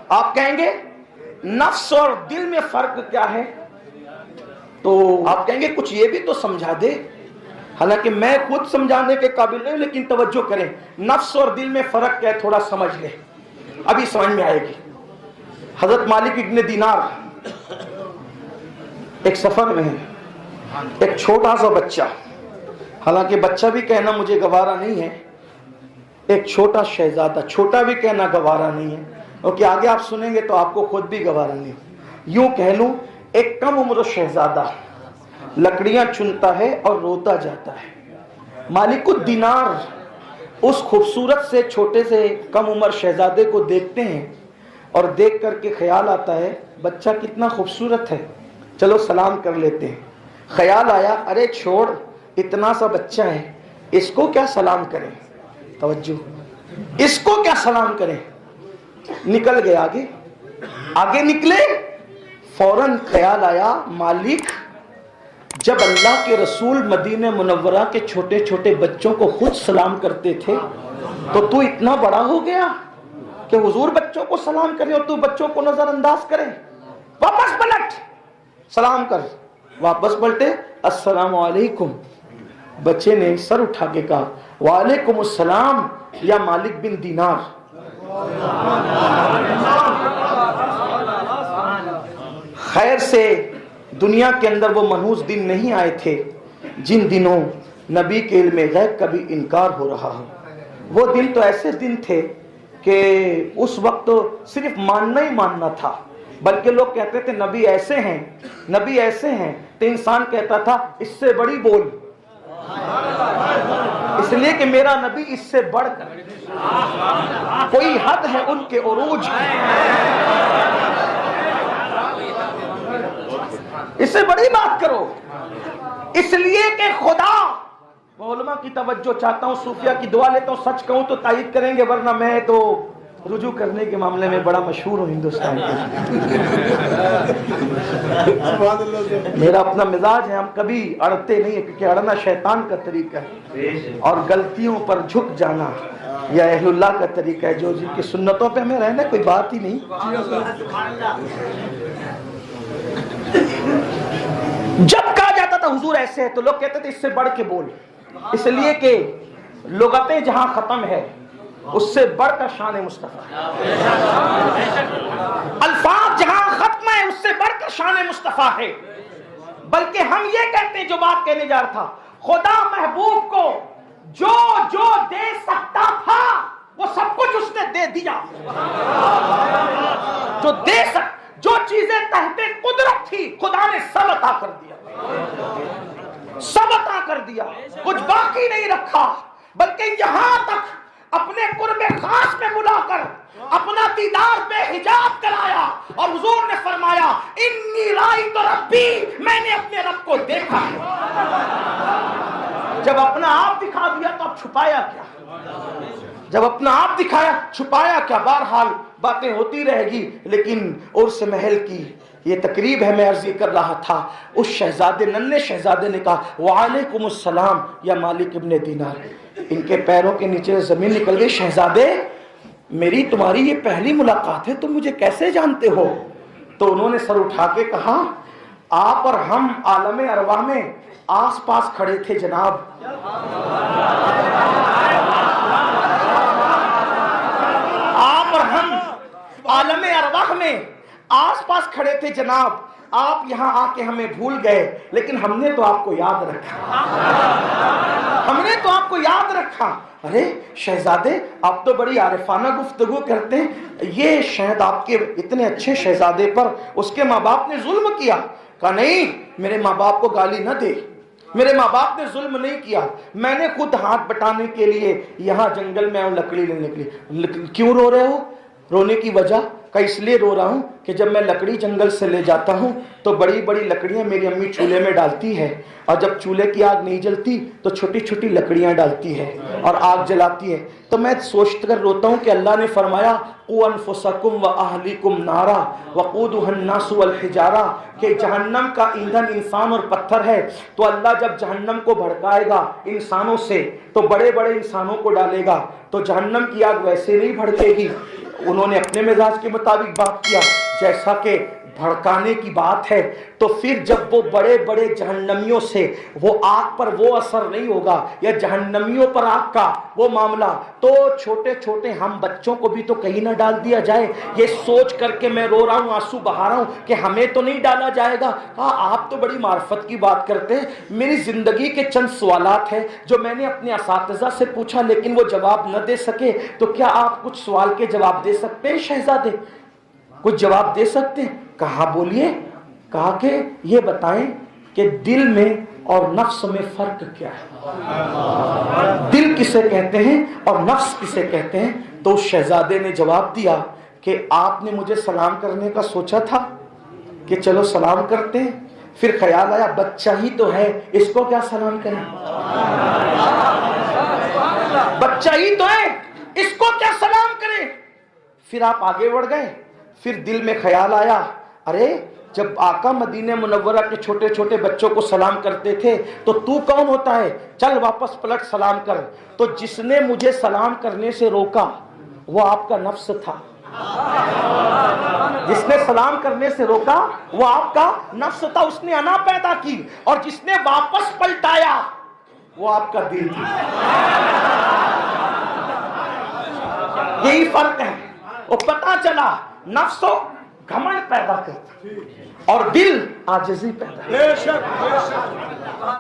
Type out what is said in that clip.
آپ کہیں گے نفس اور دل میں فرق کیا ہے؟ تو آپ کہیں گے کچھ یہ بھی تو سمجھا دے. حالانکہ میں خود سمجھانے کے قابل نہیں، لیکن توجہ کریں، نفس اور دل میں فرق کیا ہے تھوڑا سمجھ لیں، ابھی سمجھ میں آئے گی. حضرت مالک ابن دینار ایک سفر میں ہے، ایک چھوٹا سا بچہ، حالانکہ بچہ بھی کہنا مجھے گوارا نہیں ہے، ایک چھوٹا شہزادہ، چھوٹا بھی کہنا گوارا نہیں ہے، کیونکہ آگے آپ سنیں گے تو آپ کو خود بھی گوارا نہیں. یوں کہہ لوں ایک کم عمر شہزادہ لکڑیاں چنتا ہے اور روتا جاتا ہے. مالک الدینار اس خوبصورت سے چھوٹے سے کم عمر شہزادے کو دیکھتے ہیں اور دیکھ کر کے خیال آتا ہے بچہ کتنا خوبصورت ہے، چلو سلام کر لیتے ہیں. خیال آیا ارے چھوڑ، اتنا سا بچہ ہے، اس کو کیا سلام کریں. توجہ، اس کو کیا سلام کریں. نکل گئے آگے نکلے، فوراً خیال آیا مالک جب اللہ کے رسول مدینہ منورہ کے چھوٹے چھوٹے بچوں کو خود سلام کرتے تھے تو اتنا بڑا ہو گیا کہ حضور بچوں کو سلام کرے اور تو بچوں کو نظر انداز کرے. واپس پلٹ، سلام کر. واپس پلٹے، السلام علیکم. بچے نے سر اٹھا کے کہا وعلیکم السلام یا مالک بن دینار. خیر سے دنیا کے اندر وہ منحوس دن نہیں آئے تھے جن دنوں نبی کے علم غیب کا بھی انکار ہو رہا ہو. وہ دن تو ایسے دن تھے کہ اس وقت صرف ماننا ہی ماننا تھا، بلکہ لوگ کہتے تھے نبی ایسے ہیں، نبی ایسے ہیں، تو انسان کہتا تھا اس سے بڑی بول، اس لیے کہ میرا نبی اس سے بڑھ کر کوئی حد ہے ان کے عروج کی، اس سے بڑی بات کرو. اس لیے کہ خدا، علماء کی توجہ چاہتا ہوں، صوفیہ کی دعا لیتا ہوں، سچ کہوں تو تائید کریں گے، ورنہ میں تو رجوع کرنے کے معاملے میں بڑا مشہور ہوں ہندوستان کے. میرا اپنا مزاج ہے، ہم کبھی اڑتے نہیں ہیں، کیونکہ اڑنا شیطان کا طریقہ ہے اور غلطیوں پر جھک جانا یہ اہل اللہ کا طریقہ ہے، جو جن کی سنتوں پہ ہمیں رہنا کوئی بات ہی نہیں. جب کہا جاتا تھا حضور ایسے ہے تو لوگ کہتے تھے اس سے بڑھ کے بول، اس لیے کہ لغتیں جہاں ختم ہے اس سے بڑھ کر شان مصطفیٰ، الفاظ جہاں ختم ہے اس سے بڑھ کر شان مصطفیٰ ہے. بلکہ ہم یہ کہتے ہیں جو بات کہنے جا رہا تھا، خدا محبوب کو جو جو دے سکتا تھا وہ سب کچھ اس نے دے دیا. جو دے سکتا، جو چیزیں تحت قدرت تھی خدا نے سب عطا کر دیا، سب عطا کر دیا، کچھ باقی نہیں رکھا. بلکہ یہاں تک اپنے قرب خاص میں بلا کر اپنا دیدار بے حجاب کرایا اور حضور نے فرمایا انی رأیت ربی، میں نے اپنے رب کو دیکھا. جب اپنا آپ دکھا دیا تو اب چھپایا کیا؟ جب اپنا آپ دکھایا چھپایا کیا؟ بہرحال باتیں ہوتی رہے گی، لیکن عرس محل کی یہ تقریب ہے. میں عرض کر رہا تھا اس شہزادے، ننھے شہزادے نے کہا وعلیکم السلام یا مالک ابن دینار. ان کے پیروں کے نیچے زمین نکل گئی. شہزادے میری تمہاری یہ پہلی ملاقات ہے، تم مجھے کیسے جانتے ہو؟ تو انہوں نے سر اٹھا کے کہا آپ اور ہم عالم ارواح میں آس پاس کھڑے تھے جناب. آپ اور ہم عالم ارواح میں آس پاس کھڑے تھے جناب. آپ یہاں آ کے ہمیں بھول گئے، لیکن ہم نے تو آپ کو یاد رکھا، ہم نے تو آپ کو یاد رکھا. ارے شہزادے آپ تو بڑی عارفانہ گفتگو کرتے ہیں، یہ شاید آپ کے اتنے اچھے شہزادے پر اس کے ماں باپ نے ظلم کیا. کہا نہیں، میرے ماں باپ کو گالی نہ دے، میرے ماں باپ نے ظلم نہیں کیا، میں نے خود ہاتھ بٹانے کے لیے یہاں جنگل میں لکڑی لینے کے لیے. کیوں رو رہے ہو؟ رونے کی وجہ کہ اس لیے رو رہا ہوں کہ جب میں لکڑی جنگل سے لے جاتا ہوں تو بڑی بڑی لکڑیاں میری امی چولہے میں ڈالتی ہے، اور جب چولہے کی آگ نہیں جلتی تو چھوٹی چھوٹی لکڑیاں ڈالتی ہے اور آگ جلاتی ہے. تو میں سوچ کر روتا ہوں کہ اللہ نے فرمایا قوا انفسکم واہلیکم نارا وقودها الناس والحجارہ، کہ جہنم کا ایندھن انسان اور پتھر ہے. تو اللہ جب جہنم کو بھڑکائے گا انسانوں سے تو بڑے بڑے انسانوں کو ڈالے گا، تو جہنم کی آگ ویسے نہیں بھڑکے گی. انہوں نے اپنے مزاج کے مطابق بات کیا جیسا کہ بھڑکانے کی بات ہے، تو پھر جب وہ بڑے بڑے جہنمیوں سے وہ آگ پر وہ اثر نہیں ہوگا یا جہنمیوں پر آگ کا وہ معاملہ، تو چھوٹے چھوٹے ہم بچوں کو بھی تو کہیں نہ ڈال دیا جائے۔ یہ سوچ کر کے میں رو رہا ہوں، آنسو بہا رہا ہوں کہ ہمیں تو نہیں ڈالا جائے گا۔ ہاں آپ تو بڑی معرفت کی بات کرتے ہیں۔ میری زندگی کے چند سوالات ہیں جو میں نے اپنے اساتذہ سے پوچھا لیکن وہ جواب نہ دے سکے، تو کیا آپ کچھ سوال کے جواب دے سکتے ہیں شہزادے؟ کچھ جواب دے سکتے ہیں؟ کہا بولیے۔ کہا کہ یہ بتائیں کہ دل میں اور نفس میں فرق کیا ہے؟ دل کسے کہتے ہیں اور نفس کسے کہتے ہیں؟ تو شہزادے نے جواب دیا کہ آپ نے مجھے سلام کرنے کا سوچا تھا کہ چلو سلام کرتے ہیں، پھر خیال آیا بچہ ہی تو ہے، اس کو کیا سلام کریں، بچہ ہی تو ہے، اس کو کیا سلام کریں۔ پھر آپ آگے بڑھ گئے، پھر دل میں خیال آیا ارے جب آقا مدینہ منورہ کے چھوٹے چھوٹے بچوں کو سلام کرتے تھے تو تو کون ہوتا ہے، چل واپس پلٹ سلام کر۔ تو جس نے مجھے سلام کرنے سے روکا وہ آپ کا نفس تھا، جس نے سلام کرنے سے روکا وہ آپ کا نفس تھا، اس نے انا پیدا کی، اور جس نے واپس پلٹایا وہ آپ کا دل تھا۔ یہی فرق ہے۔ وہ پتا چلا نفس گھمنڈ پیدا کرتا اور دل عاجزی پیدا کرتا۔